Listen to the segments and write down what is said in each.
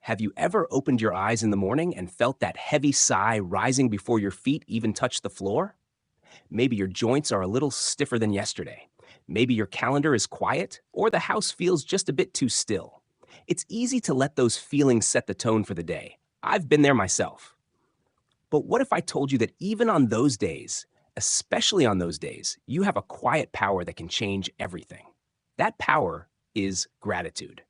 Have you ever opened your eyes in the morning and felt that heavy sigh rising before your feet even touch the floor? Maybe your joints are a little stiffer than yesterday. Maybe your calendar is quiet, or the house feels just a bit too still. It's easy to let those feelings set the tone for the day. I've been there myself. But what if I told you that even on those days, especially on those days, you have a quiet power that can change everything? That power is gratitude.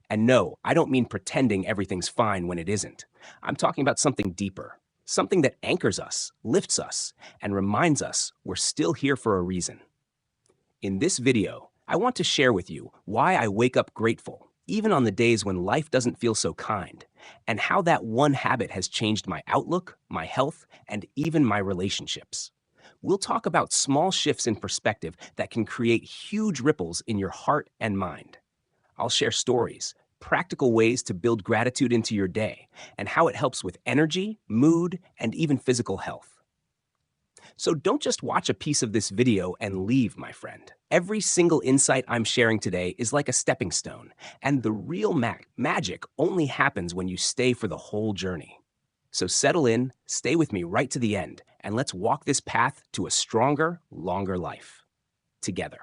And no, I don't mean pretending everything's fine when it isn't. I'm talking about something deeper, something that anchors us, lifts us, and reminds us we're still here for a reason. In this video, I want to share with you why I wake up grateful, even on the days when life doesn't feel so kind, and how that one habit has changed my outlook, my health, and even my relationships. We'll talk about small shifts in perspective that can create huge ripples in your heart and mind. I'll share stories, practical ways to build gratitude into your day, and how it helps with energy, mood, and even physical health. So don't just watch a piece of this video and leave, my friend. Every single insight I'm sharing today is like a stepping stone, and the real magic only happens when you stay for the whole journey. So settle in, stay with me right to the end, and let's walk this path to a stronger, longer life together.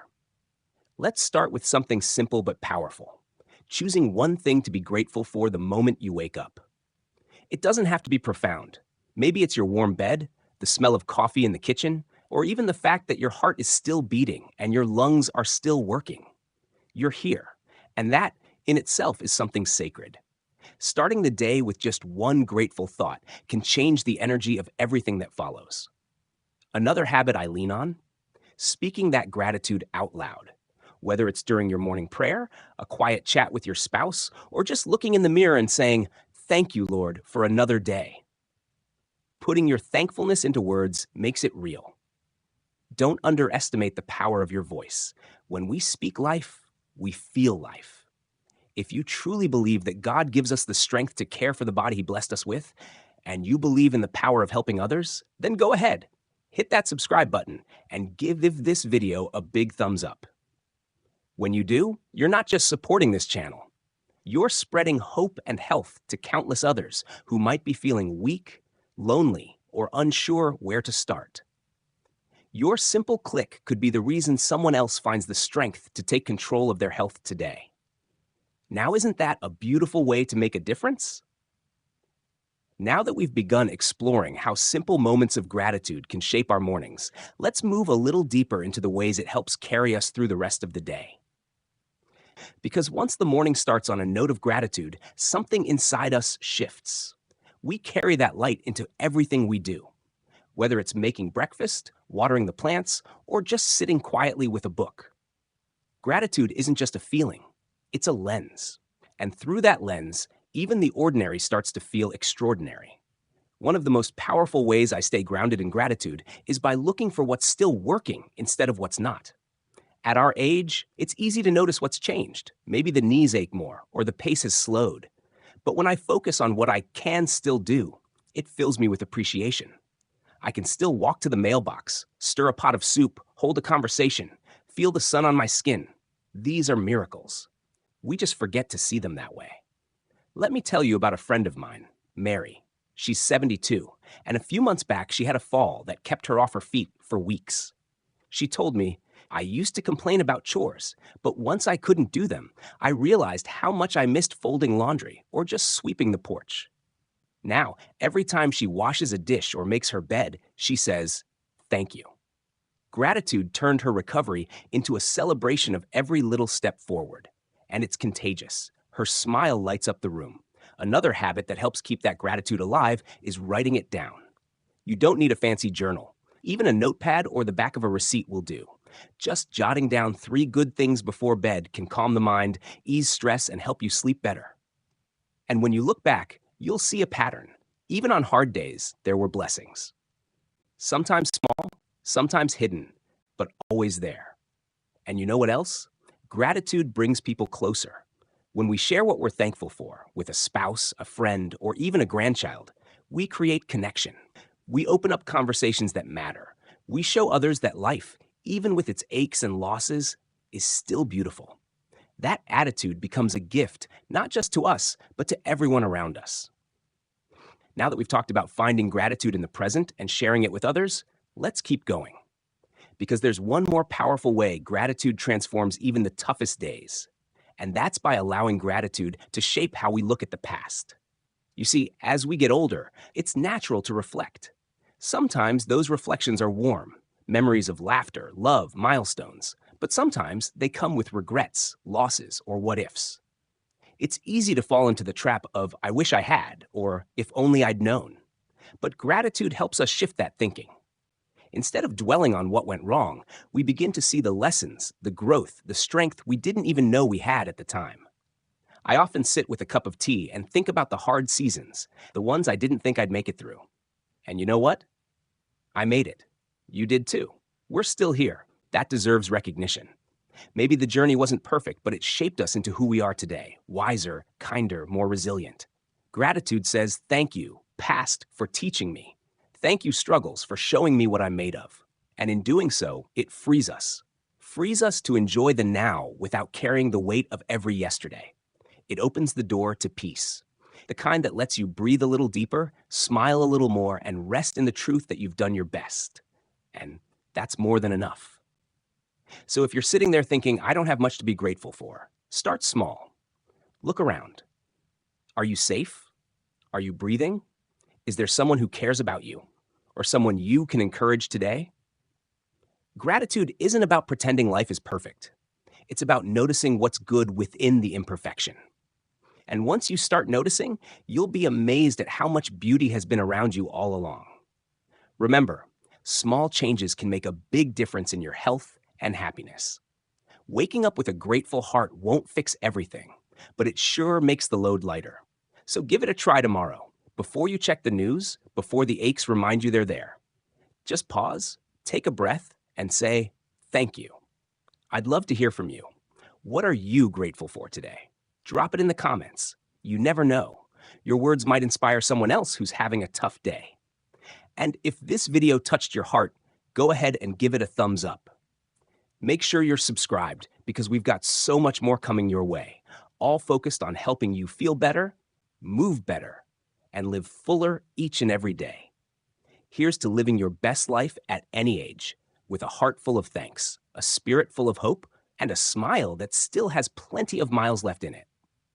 Let's start with something simple but powerful. Choosing one thing to be grateful for the moment you wake up. It doesn't have to be profound. Maybe it's your warm bed, the smell of coffee in the kitchen, or even the fact that your heart is still beating and your lungs are still working. You're here, and that in itself is something sacred. Starting the day with just one grateful thought can change the energy of everything that follows. Another habit I lean on: speaking that gratitude out loud. Whether it's during your morning prayer, a quiet chat with your spouse, or just looking in the mirror and saying, "Thank you, Lord, for another day." Putting your thankfulness into words makes it real. Don't underestimate the power of your voice. When we speak life, we feel life. If you truly believe that God gives us the strength to care for the body He blessed us with, and you believe in the power of helping others, then go ahead. Hit that subscribe button and give this video a big thumbs up. When you do, you're not just supporting this channel. You're spreading hope and health to countless others who might be feeling weak, lonely, or unsure where to start. Your simple click could be the reason someone else finds the strength to take control of their health today. Now, isn't that a beautiful way to make a difference? Now that we've begun exploring how simple moments of gratitude can shape our mornings, let's move a little deeper into the ways it helps carry us through the rest of the day. Because once the morning starts on a note of gratitude, something inside us shifts. We carry that light into everything we do. Whether it's making breakfast, watering the plants, or just sitting quietly with a book. Gratitude isn't just a feeling, it's a lens. And through that lens, even the ordinary starts to feel extraordinary. One of the most powerful ways I stay grounded in gratitude is by looking for what's still working instead of what's not. At our age, it's easy to notice what's changed. Maybe the knees ache more, or the pace has slowed. But when I focus on what I can still do, it fills me with appreciation. I can still walk to the mailbox, stir a pot of soup, hold a conversation, feel the sun on my skin. These are miracles. We just forget to see them that way. Let me tell you about a friend of mine, Mary. She's 72, and a few months back she had a fall that kept her off her feet for weeks. She told me, "I used to complain about chores, but once I couldn't do them, I realized how much I missed folding laundry or just sweeping the porch." Now, every time she washes a dish or makes her bed, she says, "Thank you." Gratitude turned her recovery into a celebration of every little step forward. And it's contagious. Her smile lights up the room. Another habit that helps keep that gratitude alive is writing it down. You don't need a fancy journal. Even a notepad or the back of a receipt will do. Just jotting down 3 good things before bed can calm the mind, ease stress, and help you sleep better. And when you look back, you'll see a pattern. Even on hard days, there were blessings. Sometimes small, sometimes hidden, but always there. And you know what else? Gratitude brings people closer. When we share what we're thankful for with a spouse, a friend, or even a grandchild, we create connection. We open up conversations that matter. We show others that life, even with its aches and losses, is still beautiful. That attitude becomes a gift, not just to us, but to everyone around us. Now that we've talked about finding gratitude in the present and sharing it with others, let's keep going. Because there's one more powerful way gratitude transforms even the toughest days. And that's by allowing gratitude to shape how we look at the past. You see, as we get older, it's natural to reflect. Sometimes those reflections are warm, memories of laughter, love, milestones. But sometimes they come with regrets, losses, or what ifs. It's easy to fall into the trap of, I wish I had, or if only I'd known. But gratitude helps us shift that thinking. Instead of dwelling on what went wrong, we begin to see the lessons, the growth, the strength we didn't even know we had at the time. I often sit with a cup of tea and think about the hard seasons, the ones I didn't think I'd make it through. And you know what? I made it. You did too. We're still here. That deserves recognition. Maybe the journey wasn't perfect, but it shaped us into who we are today, wiser, kinder, more resilient. Gratitude says, thank you, past, for teaching me. Thank you, struggles, for showing me what I'm made of. And in doing so, it frees us. Frees us to enjoy the now without carrying the weight of every yesterday. It opens the door to peace, the kind that lets you breathe a little deeper, smile a little more, and rest in the truth that you've done your best. And that's more than enough. So if you're sitting there thinking, I don't have much to be grateful for, start small. Look around. Are you safe? Are you breathing? Is there someone who cares about you? Or someone you can encourage today? Gratitude isn't about pretending life is perfect. It's about noticing what's good within the imperfection. And once you start noticing, you'll be amazed at how much beauty has been around you all along. Remember, small changes can make a big difference in your health and happiness. Waking up with a grateful heart won't fix everything, but it sure makes the load lighter. So give it a try tomorrow, before you check the news, before the aches remind you they're there. Just pause, take a breath, and say, thank you. I'd love to hear from you. What are you grateful for today? Drop it in the comments. You never know. Your words might inspire someone else who's having a tough day. And if this video touched your heart, go ahead and give it a thumbs up. Make sure you're subscribed because we've got so much more coming your way, all focused on helping you feel better, move better, and live fuller each and every day. Here's to living your best life at any age, with a heart full of thanks, a spirit full of hope, and a smile that still has plenty of miles left in it.